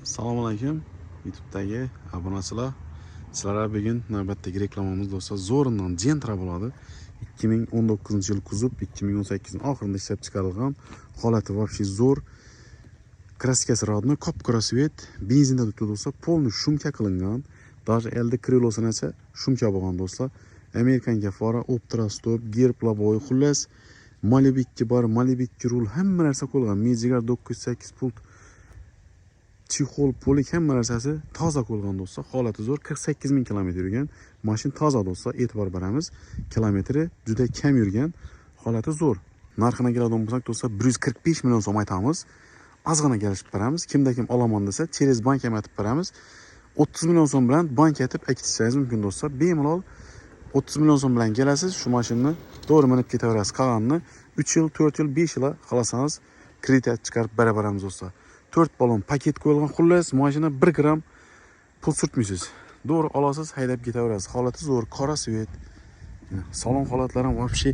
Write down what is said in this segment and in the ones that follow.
Assalomu alaykum YouTube'dagi obunachilar. Sizlarga bugun navbatdagi reklamamiz do'stlar Zo'rindan Gentra bo'ladi. 2019-yil kuzov, 2018 oxirida ishlab chiqarilgan. Holati вообще zo'r. Kraskasi rodnoy, qop-qora svet, benzinda turibdi do'stlar, polni shumka qilingan. Даже elde krilosinacha shumka bo'lgan do'stlar. Amerikanga fora, optra stop, gerb laboy, xullas Malibu 2 bar, Malibu 2 rul, hamma narsa qo'yilgan. Mejigar 908 pult. Chixol, polik hamma narsasi toza qo'yilgan do'stlar. Holati zo'r, 48 ming kilometr yurgan. Mashina toza do'stlar, e'tibor beramiz. Kilometri juda kam yurgan. Holati zo'r. Narxini keladigan bo'lsak do'stlar, 145 million so'm aytamiz. Ozgina kelishib beramiz. Kimda kim olaman desa, через bank ham aytib beramiz. 30 million so'm bilan bank aytib akitishingiz mumkin do'stlar. Bemalol 30 million so'm bilan kelasiz, shu mashinani to'g'ri minib ketaverasiz. Qolganini 3 yil, 4 yil, 5 yil qalasangiz kredit chiqarib beraveramiz do'stlar. 4 balon paket qo'yilgan, xullas mashina 1 gram pul surtmaysiz. To'g'ri olasiz, haydab ketaverasiz. Holati zo'r, qora svet. Salon holatlari ham вообще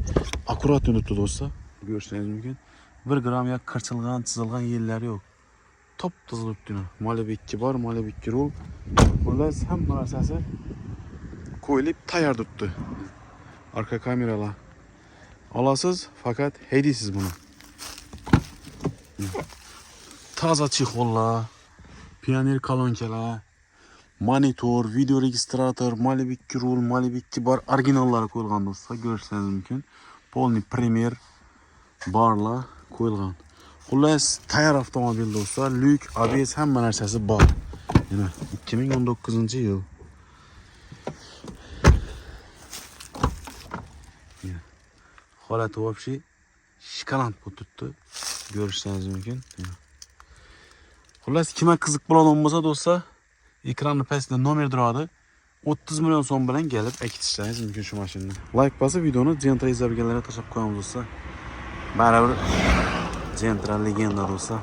akkurat turibdi do'stlar. Ko'rishingiz mumkin. 1 gram ya qirchilgan, chizilgan yerlari yo'q. Top toza turibdi. Malibu 2 bor, Malibu 2 rul. Xullas hamma narsasi qo'yilib tayyor turibdi. Arka kameralar. Olasiz, faqat haydaysiz buni. Toza chixollar, pioner kolonkalar, monitor, video registrator, Malibu 2 rul, Malibu 2 bar originallari qo'yilgan do'stlar, ko'rishingiz mumkin. Polni premier barlar qo'yilgan. Xullas, tayyor avtomobil do'stlar, lyuk, ABS hamma narsasi bor. Yana 2019-yil. Holati вообще shikalant bo'lib turibdi. Ko'rishingiz mumkin. Xullas, kimga qiziq bo'ladigan bo'lsa do'stlar, ekranning pastida nomer turadi. 30 million so'm bilan kelib akitishingiz mumkin shu mashinani. Like bosib, videoni Gentra izlaganlarga tashlab qo'yamiz do'stlar. Baribir Gentra legenda do'stlar.